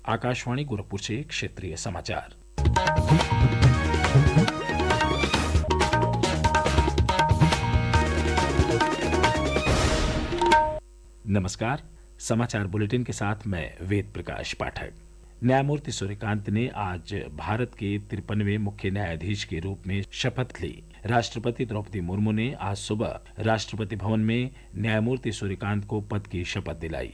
आकाशवाणी गोरखपुर से क्षेत्रीय समाचार। नमस्कार। समाचार बुलेटिन के साथ मैं वेद प्रकाश पाठक। न्यायमूर्ति सूर्यकांत ने आज भारत के 53वें मुख्य न्यायाधीश के रूप में शपथ ली। राष्ट्रपति द्रौपदी मुर्मू ने आज सुबह राष्ट्रपति भवन में न्यायमूर्ति सूर्यकांत को पद की शपथ दिलाई।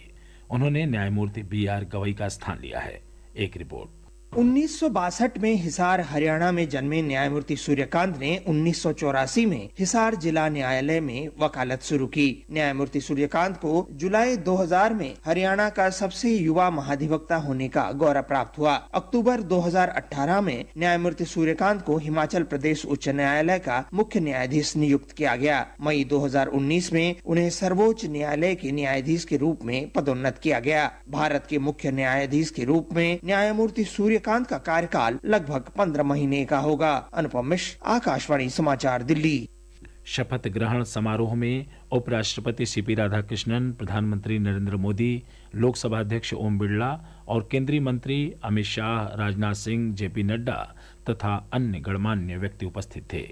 उन्होंने न्यायमूर्ति BR गवई का स्थान लिया है। एक रिपोर्ट। 1962 में हिसार हरियाणा में जन्मे न्यायमूर्ति सूर्यकांत ने 1984 में हिसार जिला न्यायालय में वकालत शुरू की। न्यायमूर्ति सूर्यकांत को जुलाई 2000 में हरियाणा का सबसे युवा महाधिवक्ता होने का गौरव प्राप्त हुआ। अक्टूबर 2018 में न्यायमूर्ति सूर्यकांत को हिमाचल प्रदेश उच्च न्यायालय का मुख्य न्यायाधीश नियुक्त किया गया। मई 2019 में उन्हें सर्वोच्च न्यायालय के न्यायाधीश के रूप में पदोन्नत किया गया। भारत के मुख्य न्यायाधीश के रूप में न्यायमूर्ति सूर्यकांत का कार्यकाल लगभग 15 महीने का होगा। अनुपम मिश्र, आकाशवाणी समाचार, दिल्ली। शपथ ग्रहण समारोह में उपराष्ट्रपति CP राधाकृष्णन, प्रधानमंत्री नरेंद्र मोदी, लोकसभा अध्यक्ष ओम बिरला और केंद्रीय मंत्री अमित शाह, राजनाथ सिंह, JP नड्डा तथा अन्य गणमान्य व्यक्ति उपस्थित थे।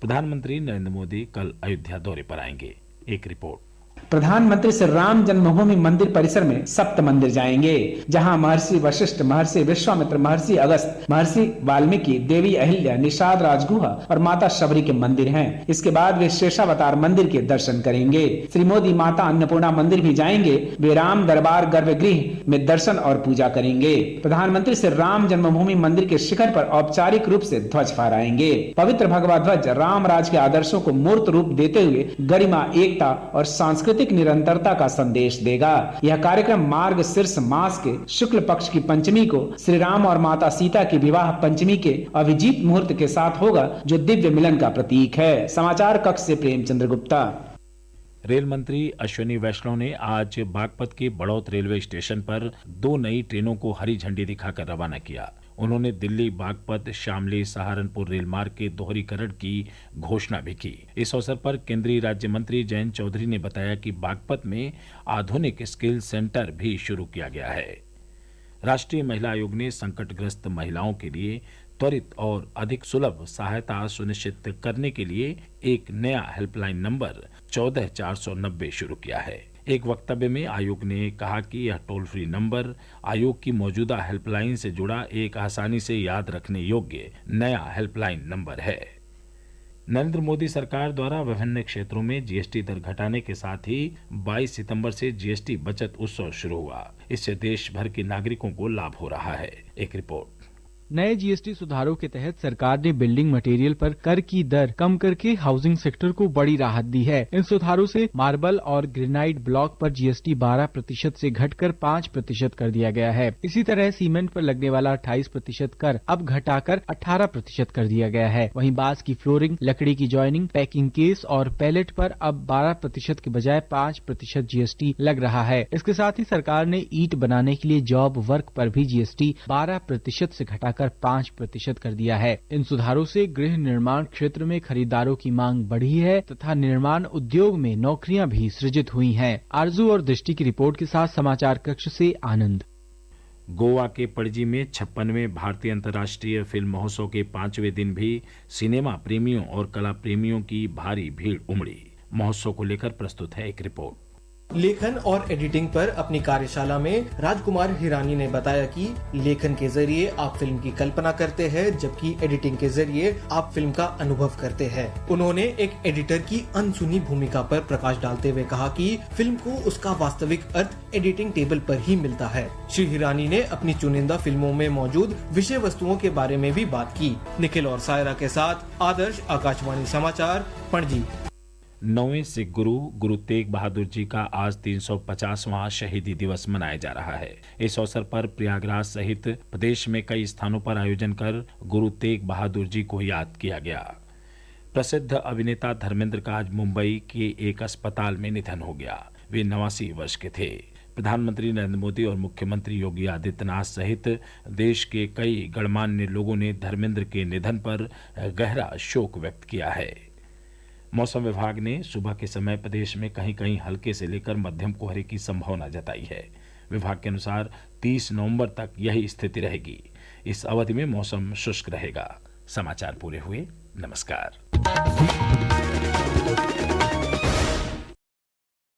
प्रधानमंत्री नरेंद्र मोदी कल अयोध्या दौरे पर आएंगे। एक रिपोर्ट। प्रधानमंत्री श्री राम जन्मभूमि मंदिर परिसर में सप्त मंदिर जाएंगे, जहां महर्षि वशिष्ठ, महर्षि विश्वामित्र, महर्षि अगस्त, महर्षि वाल्मीकि, देवी अहिल्या, निषाद राजगुहा और माता शबरी के मंदिर हैं। इसके बाद वे शेषावतार मंदिर के दर्शन करेंगे। श्री मोदी माता अन्नपूर्णा मंदिर भी जाएंगे। वे राम दरबार गर्भगृह में दर्शन और पूजा करेंगे। प्रधानमंत्री श्री राम जन्मभूमि मंदिर के शिखर पर औपचारिक रूप से ध्वज फहराएंगे। पवित्र भगवा ध्वज राम राज के आदर्शों को मूर्त रूप देते हुए गरिमा, एकता और सांस्कृतिक निरंतरता का संदेश देगा। यह कार्यक्रम मार्ग शीर्ष मास के शुक्ल पक्ष की पंचमी को श्री राम और माता सीता की विवाह पंचमी के अभिजीत मुहूर्त के साथ होगा, जो दिव्य मिलन का प्रतीक है। समाचार कक्ष से प्रेमचंद्र गुप्ता। रेल मंत्री अश्विनी वैष्णव ने आज बागपत के बड़ौत रेलवे स्टेशन पर 2 नई ट्रेनों को हरी झंडी दिखाकर रवाना किया। उन्होंने दिल्ली बागपत शामली सहारनपुर रेल मार्ग के दोहरीकरण की घोषणा भी की। इस अवसर पर केंद्रीय राज्य मंत्री जयंत चौधरी ने बताया कि बागपत में आधुनिक स्किल सेंटर भी शुरू किया गया है। राष्ट्रीय महिला आयोग ने संकटग्रस्त महिलाओं के लिए त्वरित और अधिक सुलभ सहायता सुनिश्चित करने के लिए एक नया हेल्पलाइन नंबर 14490 शुरू किया है। एक वक्तव्य में आयोग ने कहा कि यह टोल फ्री नंबर आयोग की मौजूदा हेल्पलाइन से जुड़ा एक आसानी से याद रखने योग्य नया हेल्पलाइन नंबर है। नरेंद्र मोदी सरकार द्वारा विभिन्न क्षेत्रों में GST दर घटाने के साथ ही 22 सितंबर से GST बचत उत्सव शुरू हुआ। इससे देश भर के नागरिकों को लाभ हो रहा है। एक रिपोर्ट। नए GST सुधारों के तहत सरकार ने बिल्डिंग मटेरियल पर कर की दर कम करके हाउसिंग सेक्टर को बड़ी राहत दी है। इन सुधारों से मार्बल और ग्रेनाइट ब्लॉक पर GST 12% से घटकर 5% कर दिया गया है। इसी तरह सीमेंट पर लगने वाला 28% कर अब घटाकर 18% कर दिया गया है। वहीं बांस की फ्लोरिंग, लकड़ी की जॉइनिंग, पैकिंग केस और पैलेट पर अब 12% के बजाय 5% GST लग रहा है। इसके साथ ही सरकार ने ईंट बनाने के लिए जॉब वर्क पर भी GST 12% से घटाकर 5% कर दिया है। इन सुधारों से गृह निर्माण क्षेत्र में खरीदारों की मांग बढ़ी है तथा निर्माण उद्योग में नौकरियां भी सृजित हुई हैं। आरजू और दृष्टि की रिपोर्ट के साथ समाचार कक्ष से आनंद। गोवा के पणजी में 56वें भारतीय अंतर्राष्ट्रीय फिल्म महोत्सव के 5वें दिन भी सिनेमा प्रेमियों और कला प्रेमियों की भारी भीड़ उमड़ी। महोत्सव को लेकर प्रस्तुत है एक रिपोर्ट। लेखन और एडिटिंग पर अपनी कार्यशाला में राजकुमार हिरानी ने बताया कि लेखन के जरिए आप फिल्म की कल्पना करते हैं, जबकि एडिटिंग के जरिए आप फिल्म का अनुभव करते हैं। उन्होंने एक एडिटर की अनसुनी भूमिका पर प्रकाश डालते हुए कहा कि फिल्म को उसका वास्तविक अर्थ एडिटिंग टेबल पर ही मिलता है। श्री हिरानी ने अपनी चुनिंदा फिल्मों में मौजूद विषय वस्तुओं के बारे में भी बात की। निखिल और सायरा के साथ आदर्श, आकाशवाणी समाचार, पणजी। 9वें सिख गुरु तेग बहादुर जी का आज 350वां शहीदी दिवस मनाया जा रहा है। इस अवसर पर प्रयागराज सहित प्रदेश में कई स्थानों पर आयोजन कर गुरु तेग बहादुर जी को याद किया गया। प्रसिद्ध अभिनेता धर्मेंद्र का आज मुंबई के एक अस्पताल में निधन हो गया। वे 89 वर्ष के थे। प्रधानमंत्री नरेंद्र मोदी और मुख्यमंत्री योगी आदित्यनाथ सहित देश के कई गणमान्य लोगों ने धर्मेंद्र के निधन पर गहरा शोक व्यक्त किया है। मौसम विभाग ने सुबह के समय प्रदेश में कहीं कहीं हल्के से लेकर मध्यम कोहरे की संभावना जताई है। विभाग के अनुसार 30 नवंबर तक यही स्थिति रहेगी। इस अवधि में मौसम शुष्क रहेगा। समाचार पूरे हुए। नमस्कार।